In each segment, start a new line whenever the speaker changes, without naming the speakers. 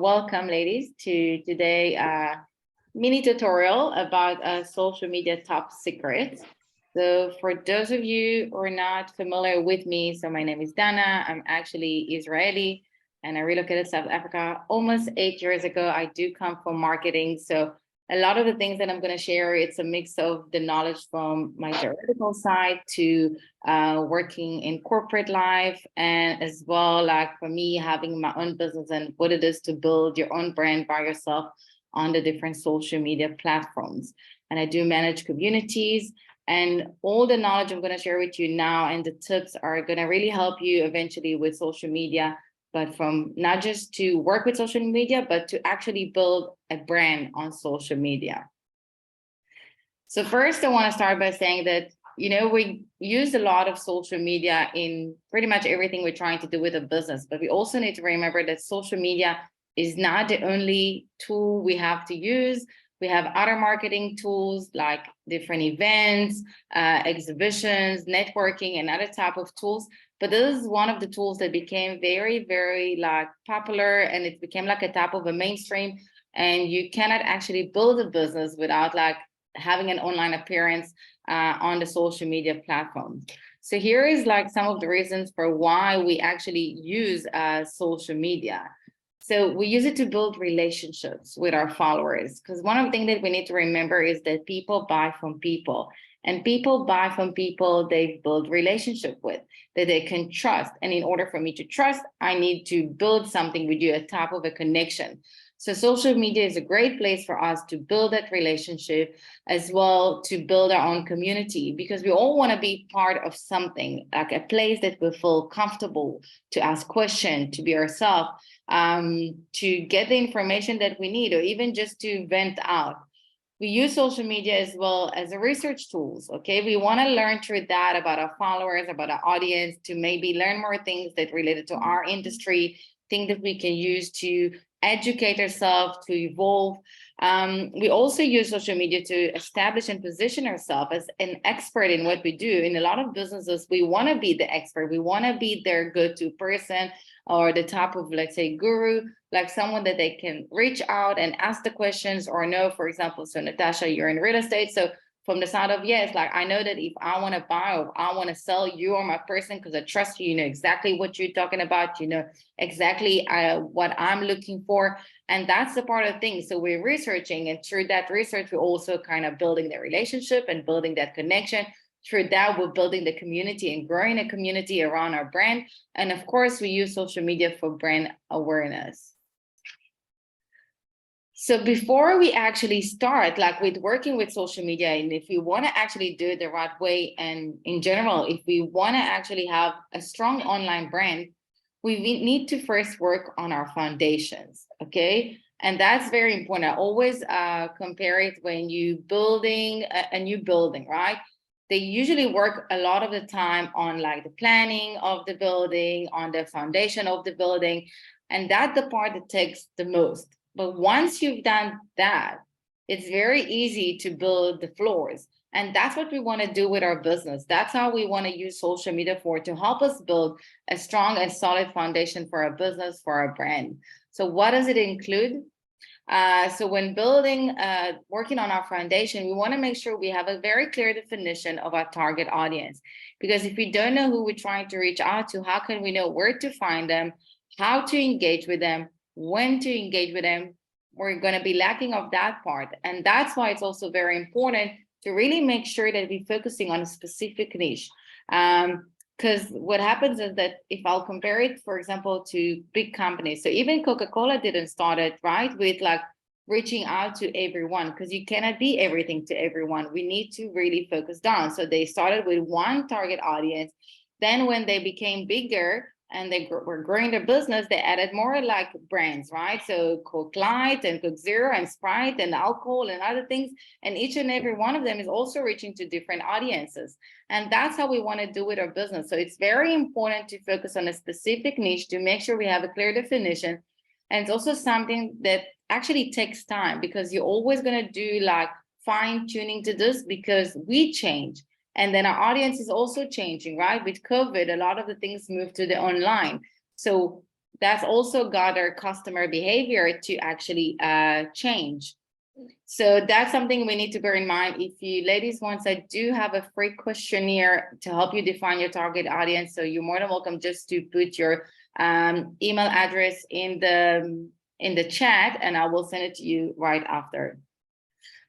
Welcome, ladies, to today mini tutorial about social media top secrets. So for those of you who are not familiar with me, so my name is Dana. I'm actually Israeli and I relocated to South Africa almost 8 years ago. I do come from marketing. So a lot of the things that I'm going to share, it's a mix of the knowledge from my theoretical side to working in corporate life, and as well, like for me, having my own business and what it is to build your own brand by yourself on the different social media platforms. And I do manage communities, and all the knowledge I'm going to share with you now and the tips are going to really help you eventually with social media, but from not just to work with social media, but to actually build a brand on social media. So first, I want to start by saying that, we use a lot of social media in pretty much everything we're trying to do with a business, but we also need to remember that social media is not the only tool we have to use. We have other marketing tools like different events, exhibitions, networking, and other type of tools. But this is one of the tools that became very, very popular, and it became like a type of a mainstream. And you cannot actually build a business without having an online appearance on the social media platform. So here is some of the reasons for why we actually use social media. So we use it to build relationships with our followers, because one of the things that we need to remember is that people buy from people, and people buy from people they build relationship with, that they can trust. And in order for me to trust, I need to build something with you, a type of a connection. So social media is a great place for us to build that relationship, as well to build our own community, because we all want to be part of something, like a place that we feel comfortable to ask questions, to be ourselves, to get the information that we need, or even just to vent out. We use social media as well as a research tools, okay? We want to learn through that about our followers, about our audience, to maybe learn more things that related to our industry, things that we can use to educate ourselves, to evolve. We also use social media to establish and position ourselves as an expert in what we do. In a lot of businesses, we want to be the expert. We want to be their go-to person, or the type of, let's say, guru, like someone that they can reach out and ask the questions or know. For example, so Natasha, you're in real estate. So from the side of, yes, I know that if I want to buy or I want to sell, you are my person because I trust you. You know exactly what you're talking about. You know exactly what I'm looking for. And that's the part of things. So we're researching, and through that research, we're also kind of building the relationship and building that connection. Through that, we're building the community and growing a community around our brand. And of course, we use social media for brand awareness. So before we actually start with working with social media, and if we want to actually do it the right way, and in general, if we want to actually have a strong online brand, we need to first work on our foundations, okay? And that's very important. I always compare it when you building a new building, right? They usually work a lot of the time on the planning of the building, on the foundation of the building, and that's the part that takes the most. But once you've done that, it's very easy to build the floors. And that's what we want to do with our business. That's how we want to use social media to help us build a strong and solid foundation for our business, for our brand. So what does it include? So when building, working on our foundation, we want to make sure we have a very clear definition of our target audience. Because if we don't know who we're trying to reach out to, how can we know where to find them, how to engage with them, when to engage with them? We're going to be lacking of that part. And that's why it's also very important to really make sure that we're focusing on a specific niche. Because what happens is that if I'll compare it, for example, to big companies, so even Coca-Cola didn't start it, right, with reaching out to everyone, because you cannot be everything to everyone. We need to really focus down. So they started with one target audience. Then when they became bigger and they were growing their business, they added more brands, right? So Coke Light and Coke Zero and Sprite and alcohol and other things. And each and every one of them is also reaching to different audiences. And that's how we want to do with our business. So it's very important to focus on a specific niche to make sure we have a clear definition. And it's also something that actually takes time, because you're always going to do fine tuning to this, because we change. And then our audience is also changing, right? With COVID, a lot of the things moved to the online. So that's also got our customer behavior to actually change. So that's something we need to bear in mind. If you ladies want, I do have a free questionnaire to help you define your target audience. So you're more than welcome just to put your email address in the chat, and I will send it to you right after.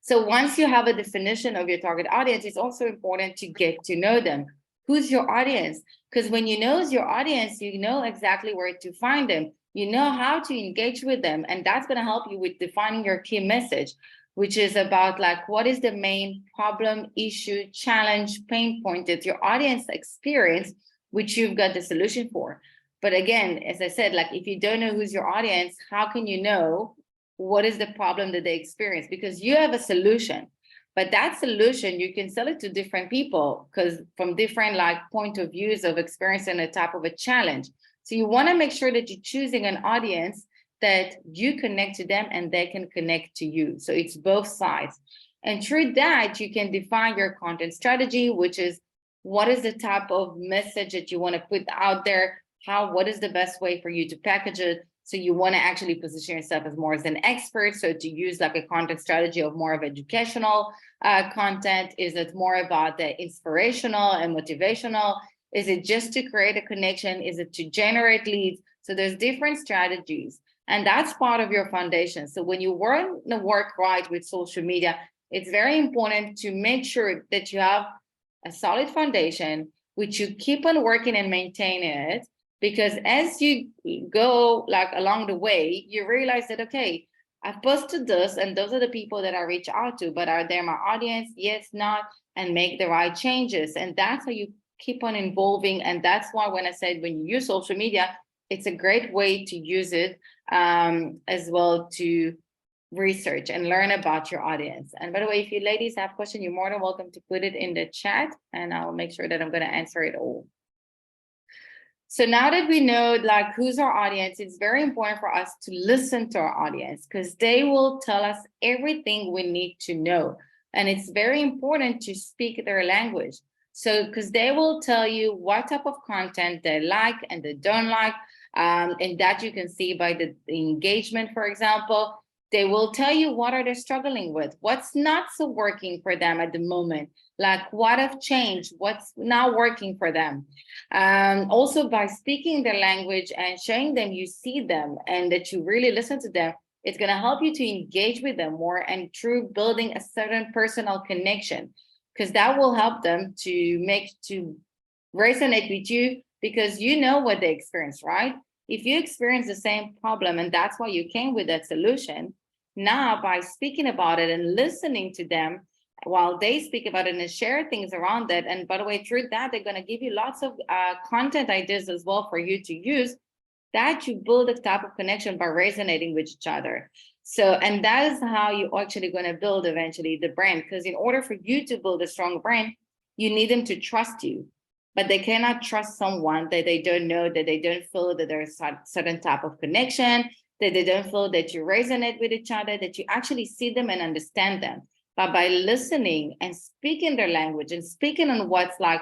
So once you have a definition of your target audience, it's also important to get to know them. Who's your audience? Because when you know your audience, you know exactly where to find them. You know how to engage with them. And that's going to help you with defining your key message, which is about like, what is the main problem, issue, challenge, pain point that your audience experience, which you've got the solution for. But again, as I said, like if you don't know who's your audience, how can you know what is the problem that they experience? Because you have a solution, but that solution, you can sell it to different people because from different like point of views of experiencing a type of a challenge. So you want to make sure that you're choosing an audience that you connect to them and they can connect to you. So it's both sides. And through that, you can define your content strategy, which is what is the type of message that you want to put out there? What is the best way for you to package it? So you want to actually position yourself as more as an expert. So to use like a content strategy of more of educational content, is it more about the inspirational and motivational? Is it just to create a connection? Is it to generate leads? So there's different strategies, and that's part of your foundation. So when you want to work right with social media, it's very important to make sure that you have a solid foundation, which you keep on working and maintain it. Because as you go like along the way, you realize that, okay, I've posted this and those are the people that I reach out to, but are they my audience? Yes, not, and make the right changes. And that's how you keep on evolving. And that's why when I said, when you use social media, it's a great way to use it as well to research and learn about your audience. And by the way, if you ladies have questions, you're more than welcome to put it in the chat and I'll make sure that I'm going to answer it all. So now that we know like who's our audience, it's very important for us to listen to our audience because they will tell us everything we need to know. And it's very important to speak their language. So because they will tell you what type of content they like and they don't like. And that you can see by the engagement, for example. They will tell you what are they struggling with, what's not so working for them at the moment, like what have changed, what's not working for them. Also by speaking their language and showing them you see them and that you really listen to them, it's going to help you to engage with them more and through building a certain personal connection, because that will help them to resonate with you because you know what they experience, right? If you experience the same problem and that's why you came with that solution, now by speaking about it and listening to them while they speak about it and share things around that, and by the way, through that, they're going to give you lots of content ideas as well for you to use, that you build a type of connection by resonating with each other. So, and that is how you're actually going to build eventually the brand, because in order for you to build a strong brand, you need them to trust you. But they cannot trust someone that they don't know, that they don't feel that there's a certain type of connection, that they don't feel that you resonate with each other, that you actually see them and understand them. But by listening and speaking their language and speaking on what's like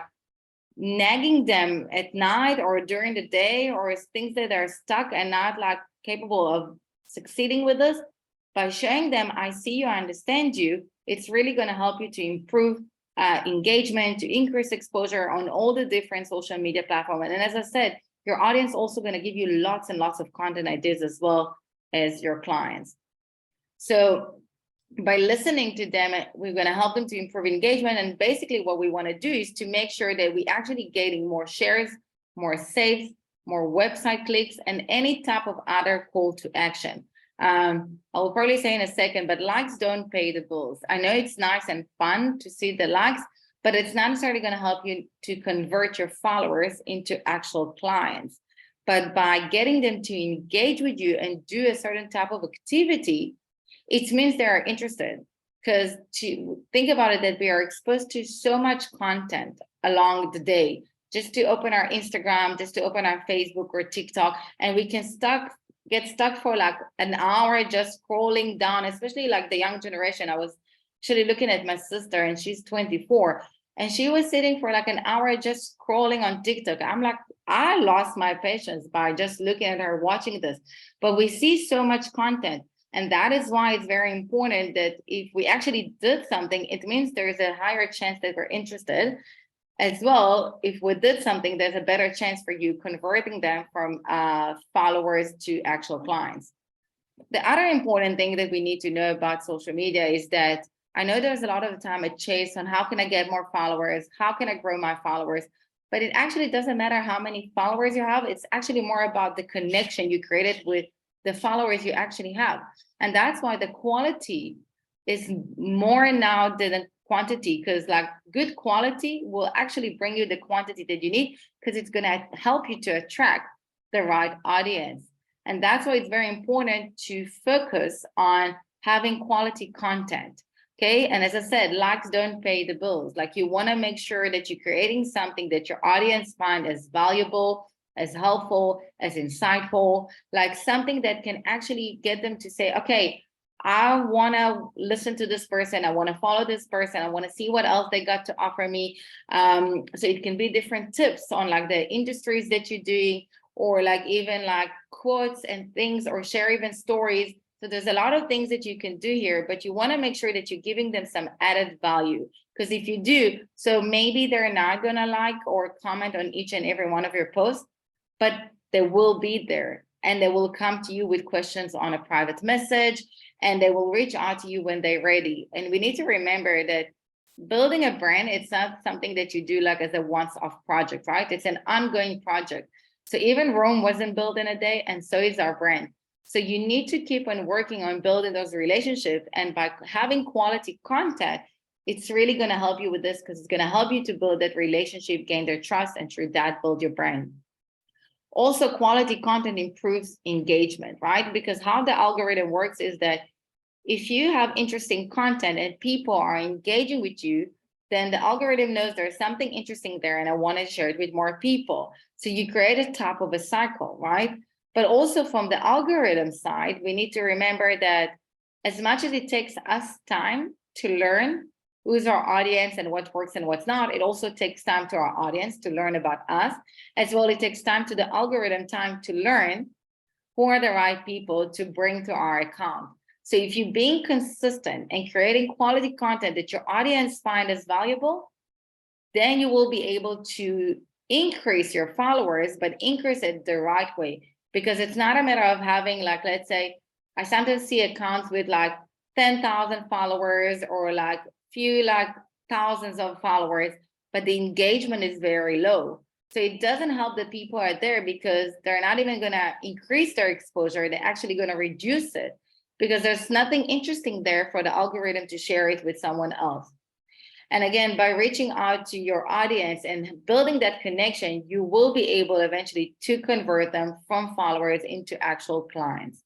nagging them at night or during the day, or things that are stuck and not like capable of succeeding with us, by showing them, I see you, I understand you, it's really going to help you to improve engagement, to increase exposure on all the different social media platforms. And as I said, your audience also going to give you lots and lots of content ideas as well as your clients. So by listening to them, we're going to help them to improve engagement. And basically what we want to do is to make sure that we actually getting more shares, more saves, more website clicks, and any type of other call to action. I will probably say in a second, but likes don't pay the bills. I know it's nice and fun to see the likes, but it's not necessarily going to help you to convert your followers into actual clients. But by getting them to engage with you and do a certain type of activity, it means they are interested. Because to think about it, that we are exposed to so much content along the day, just to open our Instagram, just to open our Facebook or TikTok, and we can get stuck for like an hour just scrolling down, especially like the young generation. I was actually looking at my sister and she's 24 and she was sitting for like an hour just scrolling on TikTok. I'm like, I lost my patience by just looking at her watching this. But we see so much content. And that is why it's very important that if we actually did something, it means there's a higher chance that we're interested. As well, if we did something, there's a better chance for you converting them from followers to actual clients. The other important thing that we need to know about social media is that I know there's a lot of the time a chase on how can I get more followers? How can I grow my followers? But it actually doesn't matter how many followers you have. It's actually more about the connection you created with the followers you actually have. And that's why the quality is more now than the quantity, because like good quality will actually bring you the quantity that you need, because it's going to help you to attract the right audience. And that's why it's very important to focus on having quality content. Okay. And as I said, likes don't pay the bills. Like you want to make sure that you're creating something that your audience find as valuable, as helpful, as insightful, like something that can actually get them to say, okay, I want to listen to this person. I want to follow this person. I want to see what else they got to offer me. So it can be different tips on like the industries that you're doing, or like even like quotes and things, or share even stories. So there's a lot of things that you can do here, but you want to make sure that you're giving them some added value. Because if you do, so maybe they're not going to like or comment on each and every one of your posts, but they will be there and they will come to you with questions on a private message, and they will reach out to you when they're ready. And we need to remember that building a brand, it's not something that you do like as a once-off project, right? It's an ongoing project. So even Rome wasn't built in a day, and so is our brand. So you need to keep on working on building those relationships. And by having quality content, it's really going to help you with this, because it's going to help you to build that relationship, gain their trust, and through that, build your brand. Also, quality content improves engagement, right? Because how the algorithm works is that if you have interesting content and people are engaging with you, then the algorithm knows there's something interesting there and I want to share it with more people. So you create a top of a cycle, right? But also from the algorithm side, we need to remember that as much as it takes us time to learn who's our audience and what works and what's not, it also takes time to our audience to learn about us. As well, it takes time to the algorithm time to learn who are the right people to bring to our account. So if you're being consistent and creating quality content that your audience find as valuable, then you will be able to increase your followers, but increase it the right way. Because it's not a matter of having, like, let's say, I sometimes see accounts with like 10,000 followers or like few like thousands of followers, but the engagement is very low. So it doesn't help that people are there, because they're not even going to increase their exposure. They're actually going to reduce it, because there's nothing interesting there for the algorithm to share it with someone else. And again, by reaching out to your audience and building that connection, you will be able eventually to convert them from followers into actual clients.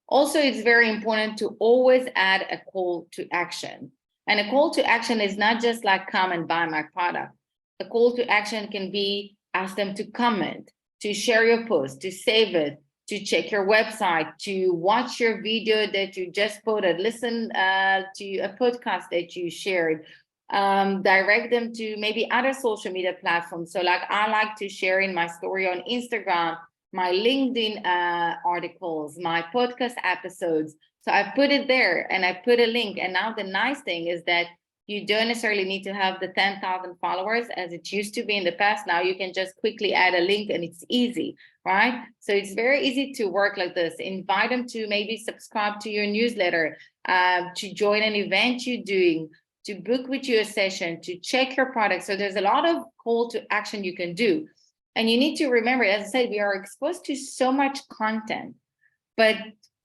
Also, it's very important to always add a call to action. And a call to action is not just like come and buy my product. A call to action can be ask them to comment, to share your post, to save it, to check your website, to watch your video that you just posted, listen to a podcast that you shared, direct them to maybe other social media platforms. So like I like to share in my story on Instagram, my LinkedIn articles, my podcast episodes. So I put it there and I put a link. And now the nice thing is that you don't necessarily need to have the 10,000 followers as it used to be in the past. Now you can just quickly add a link and it's easy, right? So it's very easy to work like this. Invite them to maybe subscribe to your newsletter, to join an event you're doing, to book with you a session, to check your product. So there's a lot of call to action you can do. And you need to remember, as I said, we are exposed to so much content. But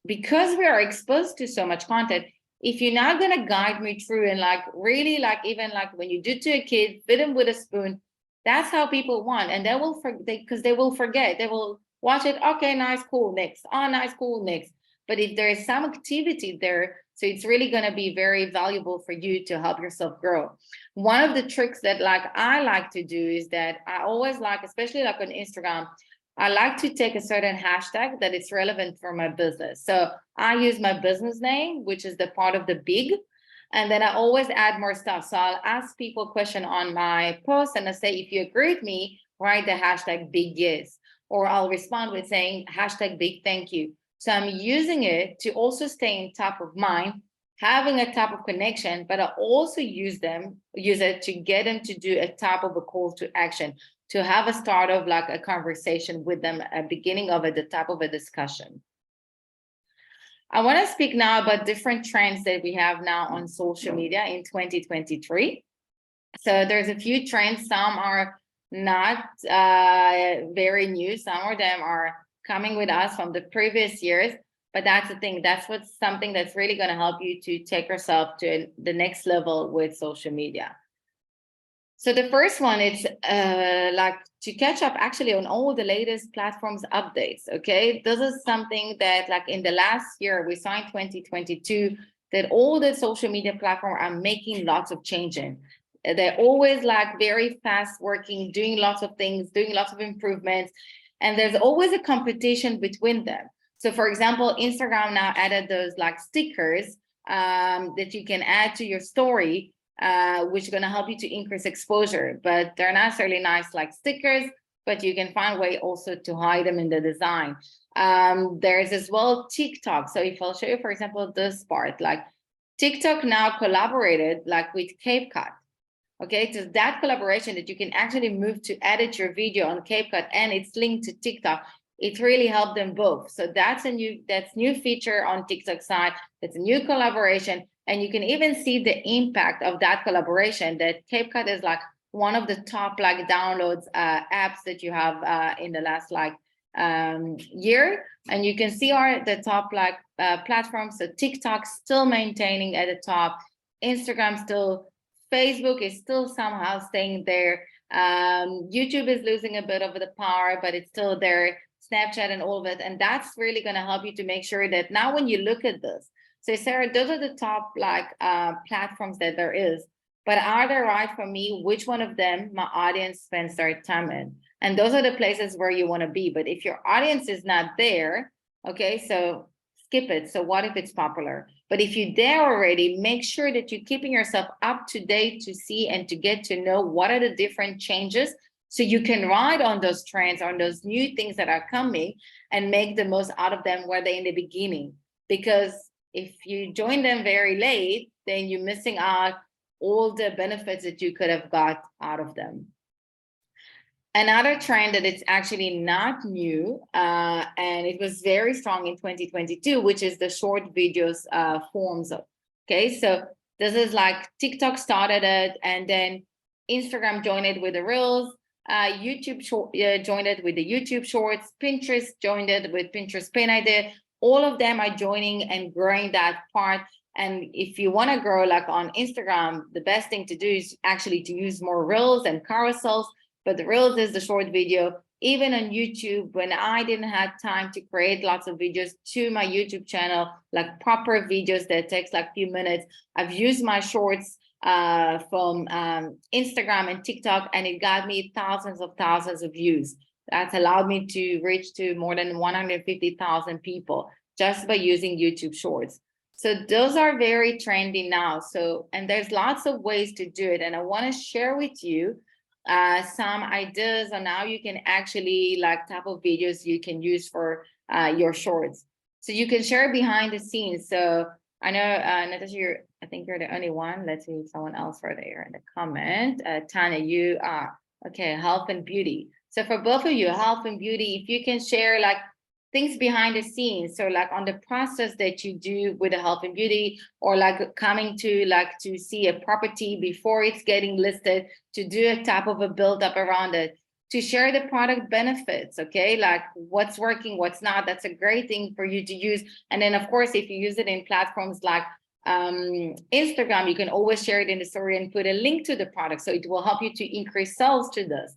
because we are exposed to so much content, if you're not going to guide me through and like really like even like when you do to a kid, feed them with a spoon, that's how people want. And they will forget, because they will forget. They will watch it. Okay, nice, cool, next. Oh, nice, cool, next. But if there is some activity there, so it's really going to be very valuable for you to help yourself grow. One of the tricks that like I like to do is that I always like, especially like on Instagram, I like to take a certain hashtag that is relevant for my business. So I use my business name, which is the part of the big, and then I always add more stuff. So I'll ask people a question on my post and I say, if you agree with me, write the hashtag big yes, or I'll respond with saying hashtag big thank you. So I'm using it to also stay in top of mind, having a type of connection, but I also use it to get them to do a type of a call to action, to have a start of like a conversation with them, a beginning of the type of a discussion. I want to speak now about different trends that we have now on social media in 2023. So there's a few trends. Some are not very new. Some of them are coming with us from the previous years. But that's the thing. That's what's something that's really going to help you to take yourself to the next level with social media. So the first one is like to catch up actually on all the latest platforms updates. Okay, this is something that like in the last year we saw in 2022 that all the social media platforms are making lots of changes. They're always like very fast working, doing lots of things, doing lots of improvements, and there's always a competition between them. So for example, Instagram now added those like stickers that you can add to your story, which is going to help you to increase exposure, but they're not necessarily nice like stickers, but you can find a way also to hide them in the design. There's as well TikTok. So if I'll show you, for example, this part, like TikTok now collaborated like with CapCut. Okay, so that collaboration that you can actually move to edit your video on CapCut and it's linked to TikTok. It really helped them both. So that's new feature on TikTok side. It's a new collaboration. And you can even see the impact of that collaboration, that CapCut is like one of the top like downloads apps that you have in the last like year. And you can see the top like platforms. So TikTok still maintaining at the top, Instagram still, Facebook is still somehow staying there. YouTube is losing a bit of the power, but it's still there. Snapchat and all of it. And that's really going to help you to make sure that now when you look at this, so Sarah, those are the top like platforms that there is, but are they right for me? Which one of them my audience spends their time in? And those are the places where you want to be. But if your audience is not there, okay, so skip it. So what if it's popular? But if you're there already, make sure that you're keeping yourself up to date to see and to get to know what are the different changes, so you can ride on those trends, on those new things that are coming and make the most out of them where they're in the beginning. Because if you join them very late, then you're missing out all the benefits that you could have got out of them. Another trend that it's actually not new, and it was very strong in 2022, which is the short videos forms. Okay, so this is like TikTok started it, and then Instagram joined it with the Reels, YouTube joined it with the YouTube Shorts, Pinterest joined it with Pinterest Pin Idea. All of them are joining and growing that part. And if you want to grow like on Instagram, the best thing to do is actually to use more Reels and carousels. But the Reels is the short video. Even on YouTube, when I didn't have time to create lots of videos to my YouTube channel, like proper videos that takes like a few minutes, I've used my shorts from Instagram and TikTok, and it got me thousands of views. That's allowed me to reach to more than 150,000 people just by using YouTube Shorts. So those are very trendy now. So, and there's lots of ways to do it. And I want to share with you some ideas on how you can actually like type of videos you can use for your shorts. So you can share behind the scenes. So I know, Natasha, I think you're the only one. Let's see if someone else right there in the comment. Tanya, you are, okay, health and beauty. So for both of you, health and beauty, if you can share like things behind the scenes, so like on the process that you do with the health and beauty, or like coming to like to see a property before it's getting listed, to do a type of a build up around it, to share the product benefits, okay, like what's working, what's not. That's a great thing for you to use. And then of course, if you use it in platforms like Instagram, you can always share it in the story and put a link to the product, so it will help you to increase sales to this.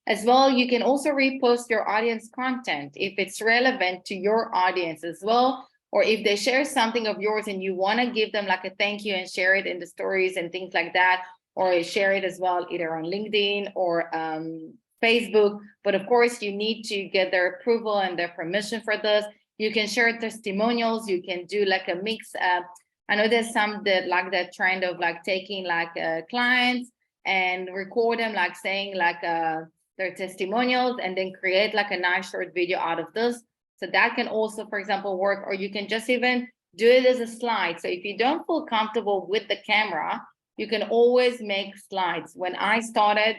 As well, you can also repost your audience content if it's relevant to your audience as well, or if they share something of yours and you want to give them like a thank you and share it in the stories and things like that, or share it as well either on LinkedIn or Facebook. But of course, you need to get their approval and their permission for this. You can share testimonials. You can do like a mix. I know there's some that like that trend of like taking like clients and record them, like saying like their testimonials, and then create like a nice short video out of this. So that can also, for example, work, or you can just even do it as a slide. So if you don't feel comfortable with the camera, you can always make slides. When I started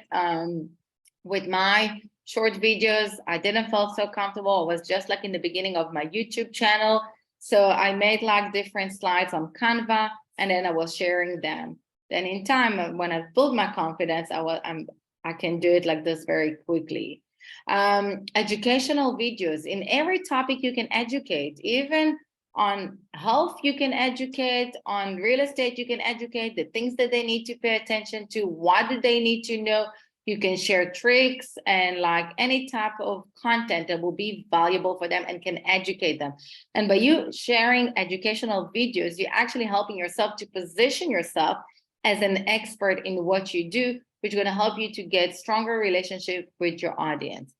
with my short videos, I didn't feel so comfortable. It was just like in the beginning of my YouTube channel. So I made like different slides on Canva, and then I was sharing them. Then in time, when I built my confidence, I can do it like this very quickly. Educational videos. In every topic you can educate, even on health you can educate, on real estate you can educate, the things that they need to pay attention to, what do they need to know. You can share tricks and like any type of content that will be valuable for them and can educate them. And by you sharing educational videos, you're actually helping yourself to position yourself as an expert in what you do, which is going to help you to get stronger relationship with your audience.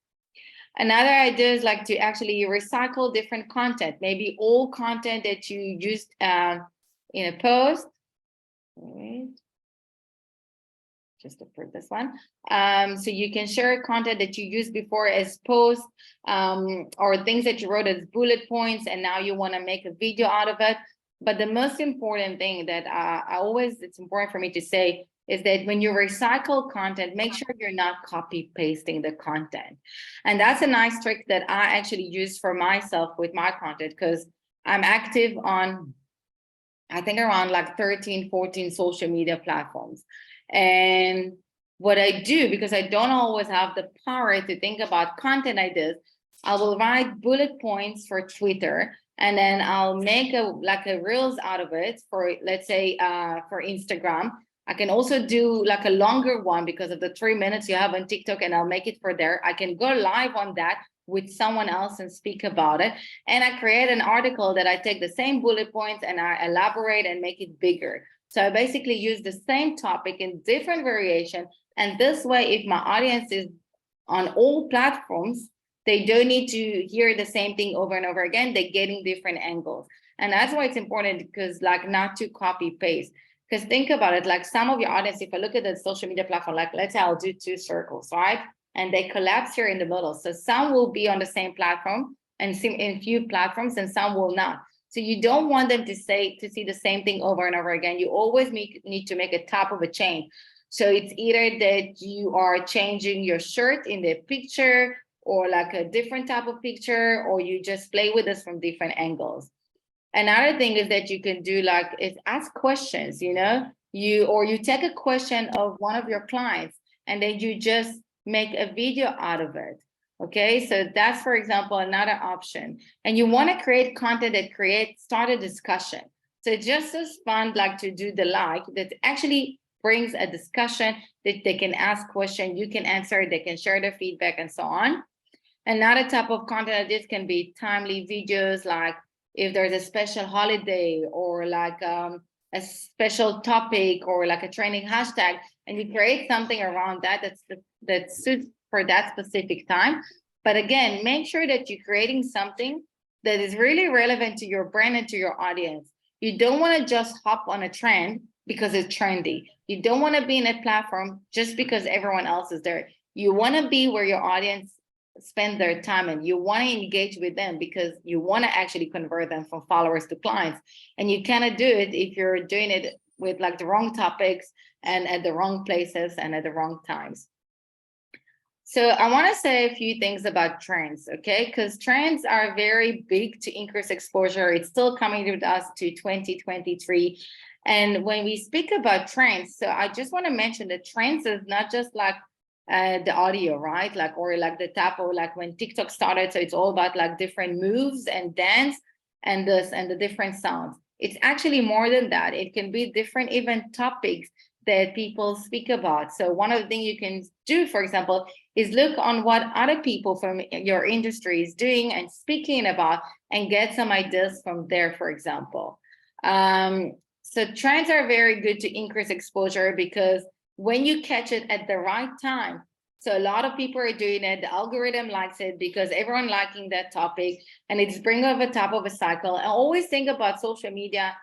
Another idea is like to actually recycle different content, maybe all content that you used in a post. Wait. Just to prove this one. So you can share content that you used before as posts, or things that you wrote as bullet points, and now you want to make a video out of it. But the most important thing that it's important for me to say is that when you recycle content, make sure you're not copy pasting the content. And that's a nice trick that I actually use for myself with my content, because I'm active on, I think, around like 13, 14 social media platforms. And what I do, because I don't always have the power to think about content ideas, I will write bullet points for Twitter, and then I'll make a reels out of it for, let's say, for Instagram. I can also do like a longer one because of the 3 minutes you have on TikTok, and I'll make it for there. I can go live on that with someone else and speak about it. And I create an article that I take the same bullet points and I elaborate and make it bigger. So I basically use the same topic in different variation. And this way, if my audience is on all platforms, they don't need to hear the same thing over and over again. They're getting different angles. And that's why it's important, because like not to copy paste. Because think about it, like some of your audience, if I look at the social media platform, like let's say I'll do 2 circles, right? And they collapse here in the middle. So some will be on the same platform and in few platforms, and some will not. So you don't want them to see the same thing over and over again. You always need to make a top of a chain. So it's either that you are changing your shirt in the picture, or like a different type of picture, or you just play with this from different angles. Another thing is that you can do like is ask questions, you take a question of one of your clients, and then you just make a video out of it. Okay, so that's, for example, another option. And you want to create content that start a discussion. So just as fun, like to do the that actually brings a discussion, that they can ask questions, you can answer, they can share their feedback, and so on. Another type of content like this can be timely videos, like if there's a special holiday, or like a special topic, or like a trending hashtag, and you create something around that that suits for that specific time. But again, make sure that you're creating something that is really relevant to your brand and to your audience. You don't want to just hop on a trend because it's trendy. You don't want to be in a platform just because everyone else is there. You want to be where your audience spend their time, and you want to engage with them because you want to actually convert them from followers to clients. And you cannot do it if you're doing it with like the wrong topics and at the wrong places and at the wrong times. So I want to say a few things about trends, okay? Because trends are very big to increase exposure. It's still coming with us to 2023. And when we speak about trends, so I just want to mention that trends is not just like the audio, right? Like, or like the tap, or like when TikTok started. So it's all about like different moves and dance and the different sounds. It's actually more than that. It can be different even topics that people speak about. So one of the things you can do, for example, is look on what other people from your industry is doing and speaking about, and get some ideas from there, for example. So trends are very good to increase exposure, because when you catch it at the right time, so a lot of people are doing it, the algorithm likes it because everyone liking that topic, and it's bring over top of a cycle. And always think about social media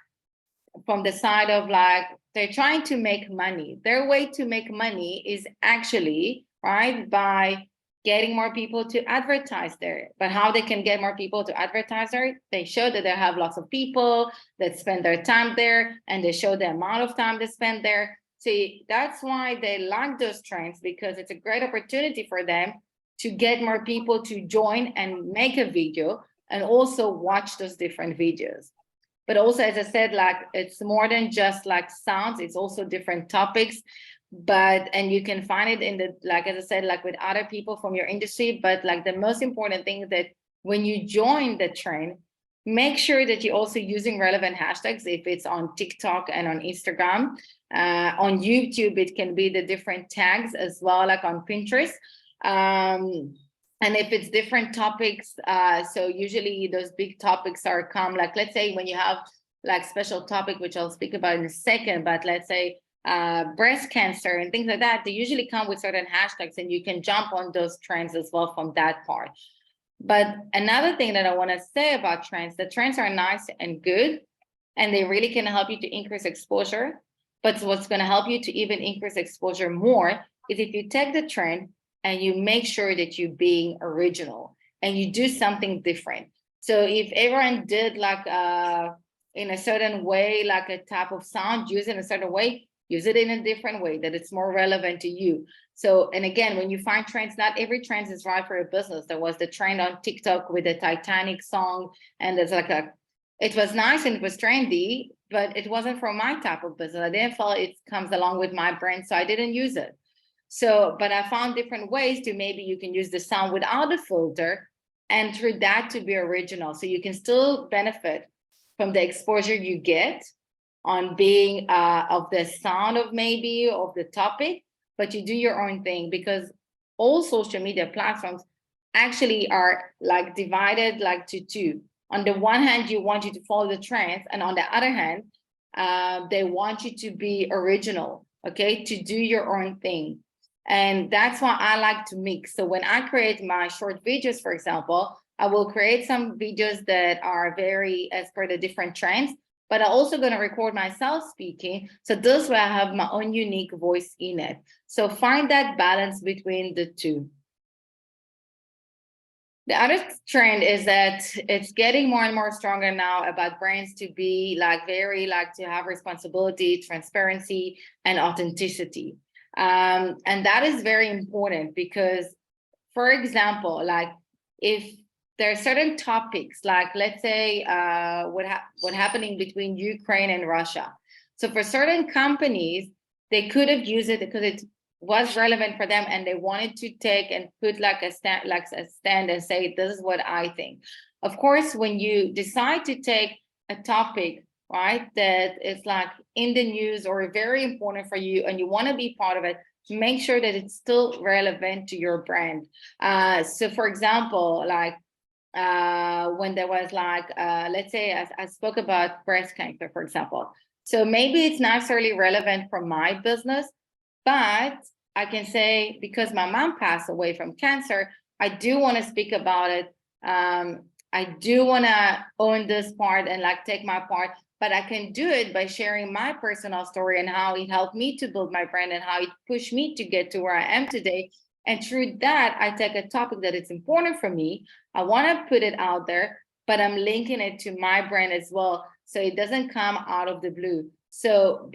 from the side of like, they're trying to make money. Their way to make money is actually right? By getting more people to advertise there. But how they can get more people to advertise there? They show that they have lots of people that spend their time there, and they show the amount of time they spend there. See, that's why they like those trends, because it's a great opportunity for them to get more people to join and make a video and also watch those different videos. But also, as I said, like, it's more than just like sounds, it's also different topics. But, and you can find it in the, like, as I said, like with other people from your industry. But like the most important thing is that when you join the trend, make sure that you're also using relevant hashtags. If it's on TikTok and on Instagram, on YouTube, it can be the different tags as well, like on Pinterest. And if it's different topics, so usually those big topics are come, like, let's say when you have like special topic, which I'll speak about in a second, but let's say breast cancer and things like that, they usually come with certain hashtags, and you can jump on those trends as well from that part. But another thing that I want to say about trends, the trends are nice and good, and they really can help you to increase exposure. But what's going to help you to even increase exposure more is if you take the trend and you make sure that you're being original and you do something different. So if everyone did like in a certain way, like a type of sound, use it in a certain way, use it in a different way that it's more relevant to you. So, and again, when you find trends, not every trend is right for a business. There was the trend on TikTok with the Titanic song, and there's like it was nice and it was trendy, but it wasn't for my type of business. I didn't feel it comes along with my brand, so I didn't use it. So, but I found different ways to, maybe you can use the sound without the filter, and through that to be original. So you can still benefit from the exposure you get on being of the sound of maybe of the topic, but you do your own thing, because all social media platforms actually are like divided like to two. On the one hand, you want you to follow the trends, and on the other hand, they want you to be original, okay, to do your own thing. And that's why I like to mix. So when I create my short videos, for example, I will create some videos that are very as per the different trends, but I'm also going to record myself speaking. So this way I have my own unique voice in it. So find that balance between the two. The other trend is that it's getting more and more stronger now about brands to be like very like to have responsibility, transparency, and authenticity. And that is very important because, for example, like if there are certain topics, like let's say what happening between Ukraine and Russia. So for certain companies, they could have used it because it was relevant for them, and they wanted to take and put like a stand and say, this is what I think. Of course, when you decide to take a topic, right, that is like in the news or very important for you, and you want to be part of it, make sure that it's still relevant to your brand. So for example, like when there was like, let's say I spoke about breast cancer, for example. So maybe it's not necessarily relevant for my business, but I can say, because my mom passed away from cancer, I do want to speak about it. I do want to own this part and like take my part, but I can do it by sharing my personal story and how it helped me to build my brand and how it pushed me to get to where I am today. And through that, I take a topic that is important for me. I want to put it out there, but I'm linking it to my brand as well, so it doesn't come out of the blue. So,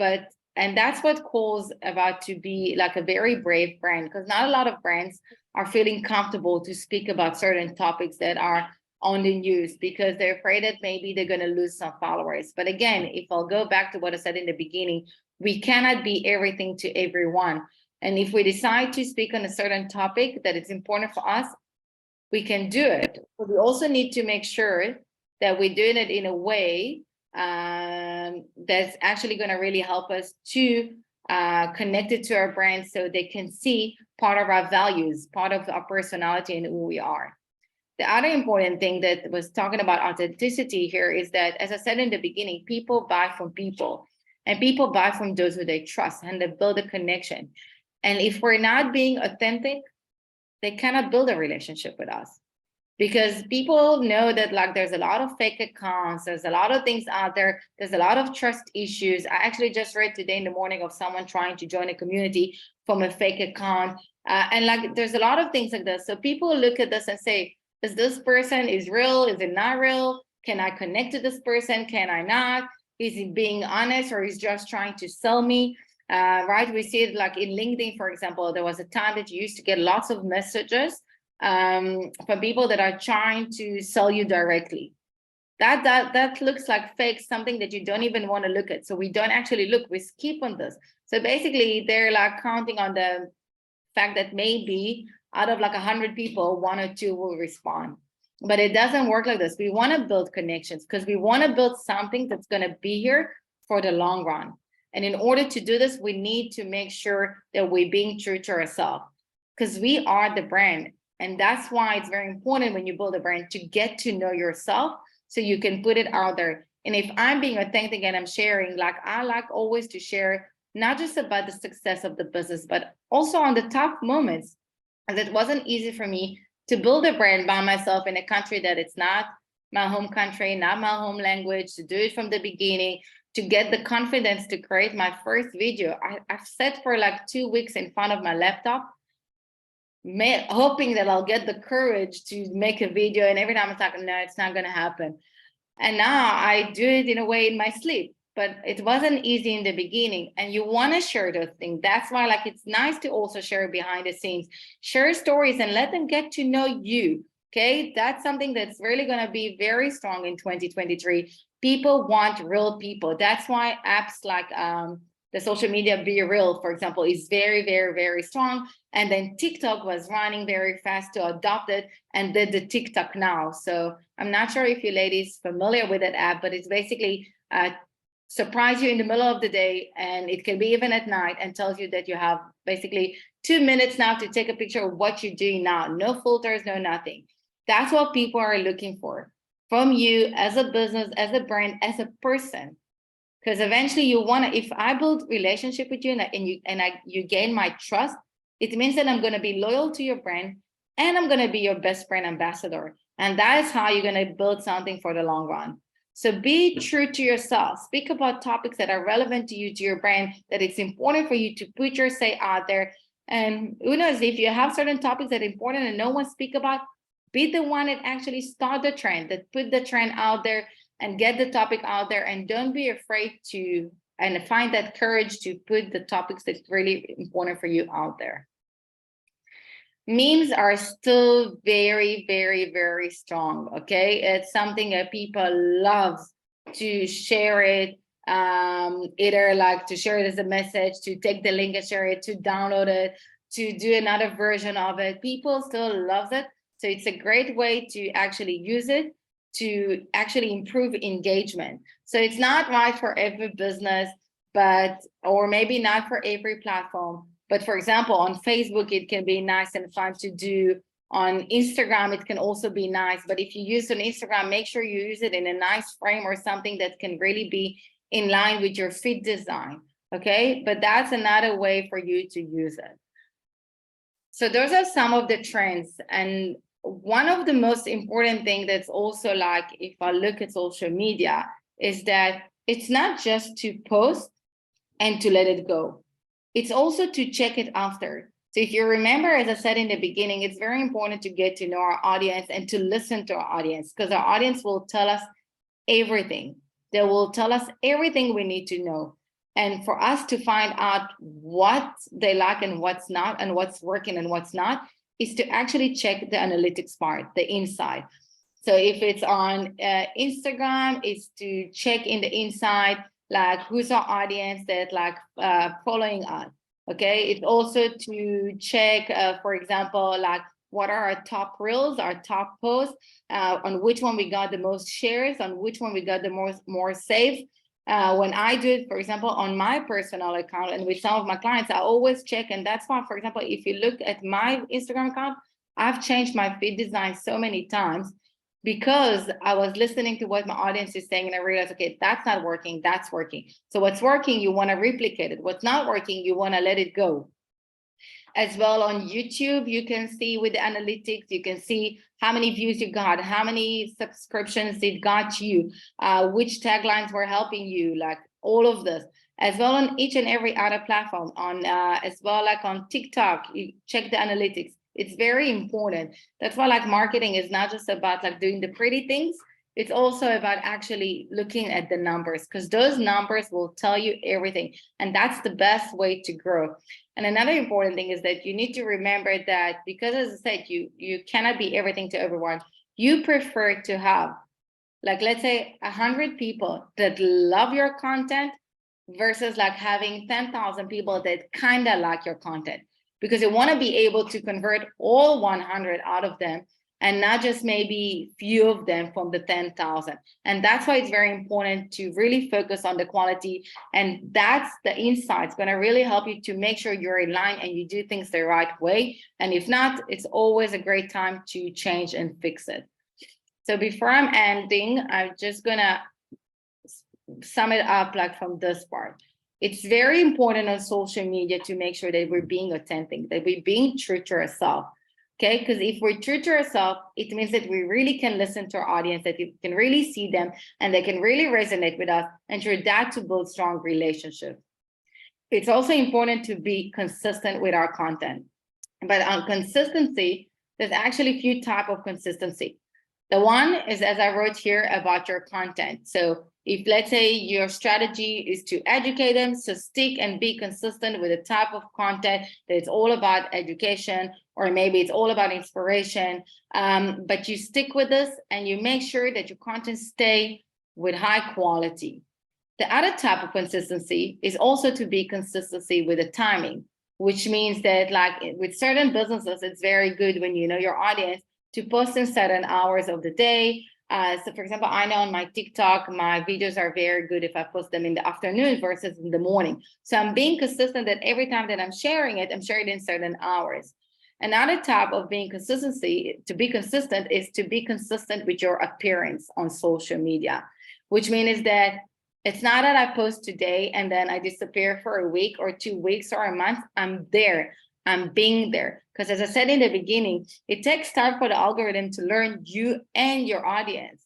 and that's what calls about to be like a very brave brand, because not a lot of brands are feeling comfortable to speak about certain topics that are on the news because they're afraid that maybe they're going to lose some followers. But again, if I'll go back to what I said in the beginning, we cannot be everything to everyone. And if we decide to speak on a certain topic that it's important for us, we can do it. But we also need to make sure that we're doing it in a way that's actually going to really help us to connect it to our brand, so they can see part of our values, part of our personality, and who we are. The other important thing that was talking about authenticity here is that, as I said in the beginning, people buy from people, and people buy from those who they trust, and they build a connection. And if we're not being authentic, they cannot build a relationship with us. because people know that like there's a lot of fake accounts, there's a lot of things out there, there's a lot of trust issues. I actually just read today in the morning of someone trying to join a community from a fake account, and like there's a lot of things like this. So people look at this and say, is this person is real, is it not real, can I connect to this person, can I not, is he being honest, or he's just trying to sell me? Right, we see it like in LinkedIn, for example. There was a time that you used to get lots of messages from people that are trying to sell you directly. That looks like fake, something that you don't even want to look at. So we don't actually look, we skip on this. So basically they're like counting on the fact that maybe out of like 100 people, 1 or 2 will respond. But it doesn't work like this. We want to build connections because we want to build something that's going to be here for the long run. And in order to do this, we need to make sure that we're being true to ourselves, because we are the brand. And that's why it's very important when you build a brand to get to know yourself so you can put it out there. And if I'm being authentic and I'm sharing, like I like always to share, not just about the success of the business, but also on the tough moments. And it wasn't easy for me to build a brand by myself in a country that it's not my home country, not my home language, to do it from the beginning, to get the confidence to create my first video. I've sat for like 2 weeks in front of my laptop, hoping that I'll get the courage to make a video. And every time it's like, no, it's not going to happen. And now I do it in a way in my sleep, but it wasn't easy in the beginning. And you want to share those things. That's why like it's nice to also share behind the scenes, share stories and let them get to know you. Okay, that's something that's really going to be very strong in 2023. People want real people. That's why apps like the social media Be Real, for example, is very, very, very strong. And then TikTok was running very fast to adopt it and did the TikTok now. So I'm not sure if you ladies familiar with that app, but it's basically surprise you in the middle of the day, and it can be even at night, and tells you that you have basically 2 minutes now to take a picture of what you're doing now. No filters, no nothing. That's what people are looking for from you as a business, as a brand, as a person. Because eventually you want to, if I build relationship with you you gain my trust, it means that I'm going to be loyal to your brand and I'm going to be your best brand ambassador. And that is how you're going to build something for the long run. So be true to yourself. Speak about topics that are relevant to you, to your brand, that it's important for you to put your say out there. And who knows, if you have certain topics that are important and no one speak about, be the one that actually start the trend, that put the trend out there and get the topic out there. And don't be afraid to, and find that courage to put the topics that's really important for you out there. Memes are still very, very, very strong, okay? It's something that people love to share it, either like to share it as a message, to take the link and share it, to download it, to do another version of it. People still love it. So it's a great way to actually use it to actually improve engagement. So it's not right for every business, or maybe not for every platform. But for example, on Facebook, it can be nice and fun to do. On Instagram, it can also be nice. But if you use on Instagram, make sure you use it in a nice frame or something that can really be in line with your feed design, okay? But that's another way for you to use it. So those are some of the trends. And one of the most important things that's also like, if I look at social media, is that it's not just to post and to let it go. It's also to check it after. So if you remember, as I said in the beginning, it's very important to get to know our audience and to listen to our audience, because our audience will tell us everything. They will tell us everything we need to know. And for us to find out what they like and what's not, and what's working and what's not, is to actually check the analytics part, the inside. So if it's on Instagram, it's to check in the inside, like who's our audience that like following us, okay? It's also to check, for example, like what are our top reels, our top posts, on which one we got the most shares, on which one we got the more saves. When I do it, for example, on my personal account and with some of my clients, I always check. And that's why, for example, if you look at my Instagram account, I've changed my feed design so many times because I was listening to what my audience is saying and I realized, okay, that's not working, that's working. So what's working, you want to replicate it. What's not working, you want to let it go. As well on YouTube, you can see with the analytics, you can see how many views you got, how many subscriptions it got you, which taglines were helping you, like all of this. As well on each and every other platform, on as well like on TikTok, you check the analytics. It's very important. That's why like marketing is not just about like doing the pretty things. It's also about actually looking at the numbers, because those numbers will tell you everything. And that's the best way to grow. And another important thing is that you need to remember that, because as I said, you cannot be everything to everyone. You prefer to have, like, let's say 100 people that love your content versus like having 10,000 people that kind of like your content, because you want to be able to convert all 100 out of them and not just maybe few of them from the 10,000. And that's why it's very important to really focus on the quality. And that's the insights going to really help you to make sure you're in line and you do things the right way. And if not, it's always a great time to change and fix it. So before I'm ending, I'm just going to sum it up like from this part. It's very important on social media to make sure that we're being authentic, that we're being true to ourselves. Okay, because if we're true to ourselves, it means that we really can listen to our audience, that we can really see them and they can really resonate with us, and through that to build strong relationships. It's also important to be consistent with our content. But on consistency, there's actually a few types of consistency. The one is, as I wrote here, about your content. So if, let's say, your strategy is to educate them, so stick and be consistent with the type of content that it's all about education, or maybe it's all about inspiration, but you stick with this and you make sure that your content stay with high quality. The other type of consistency is also to be consistency with the timing, which means that like with certain businesses, it's very good when you know your audience to post in certain hours of the day. So for example, I know on my TikTok, my videos are very good if I post them in the afternoon versus in the morning. So I'm being consistent that every time that I'm sharing it in certain hours. Another type of being consistency, to be consistent, is to be consistent with your appearance on social media, which means that it's not that I post today and then I disappear for a week or 2 weeks or a month. I'm there. I'm being there. Because as I said in the beginning, it takes time for the algorithm to learn you and your audience.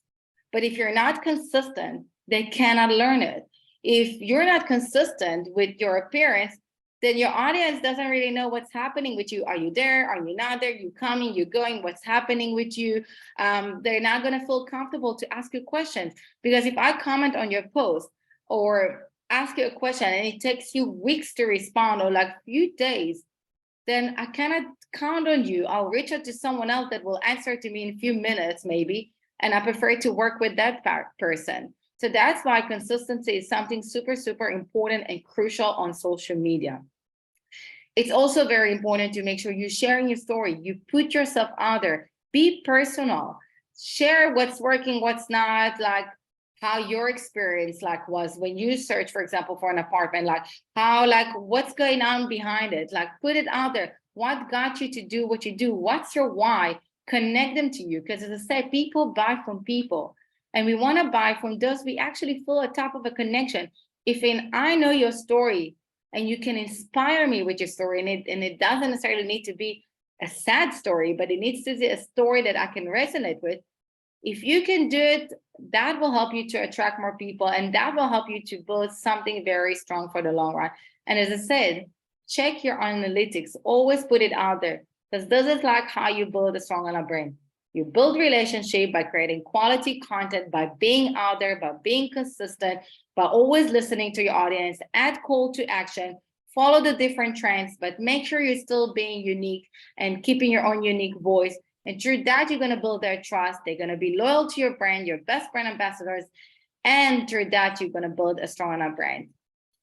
But if you're not consistent, they cannot learn it. If you're not consistent with your appearance, then your audience doesn't really know what's happening with you. Are you there? Are you not there? You coming, you going, what's happening with you? They're not going to feel comfortable to ask you questions. Because if I comment on your post or ask you a question and it takes you weeks to respond, or like few days, then I cannot count on you. I'll reach out to someone else that will answer to me in a few minutes, maybe. And I prefer to work with that person. So that's why consistency is something super, super important and crucial on social media. It's also very important to make sure you're sharing your story. You put yourself out there. Be personal. Share what's working, what's not, like how your experience like was when you search, for example, for an apartment, like how, like what's going on behind it, like put it out there. What got you to do what you do? What's your why? Connect them to you. Because as I said, people buy from people. And we want to buy from those we actually feel a type of a connection. If I know your story and you can inspire me with your story, and it doesn't necessarily need to be a sad story, but it needs to be a story that I can resonate with. If you can do it, that will help you to attract more people, and that will help you to build something very strong for the long run. And as I said, check your analytics, always put it out there, because this is like how you build a strong online brand. You build relationship by creating quality content, by being out there, by being consistent, by always listening to your audience, add call to action, follow the different trends, but make sure you're still being unique and keeping your own unique voice. And through that, you're going to build their trust. They're going to be loyal to your brand, your best brand ambassadors. And through that, you're going to build a strong online brand.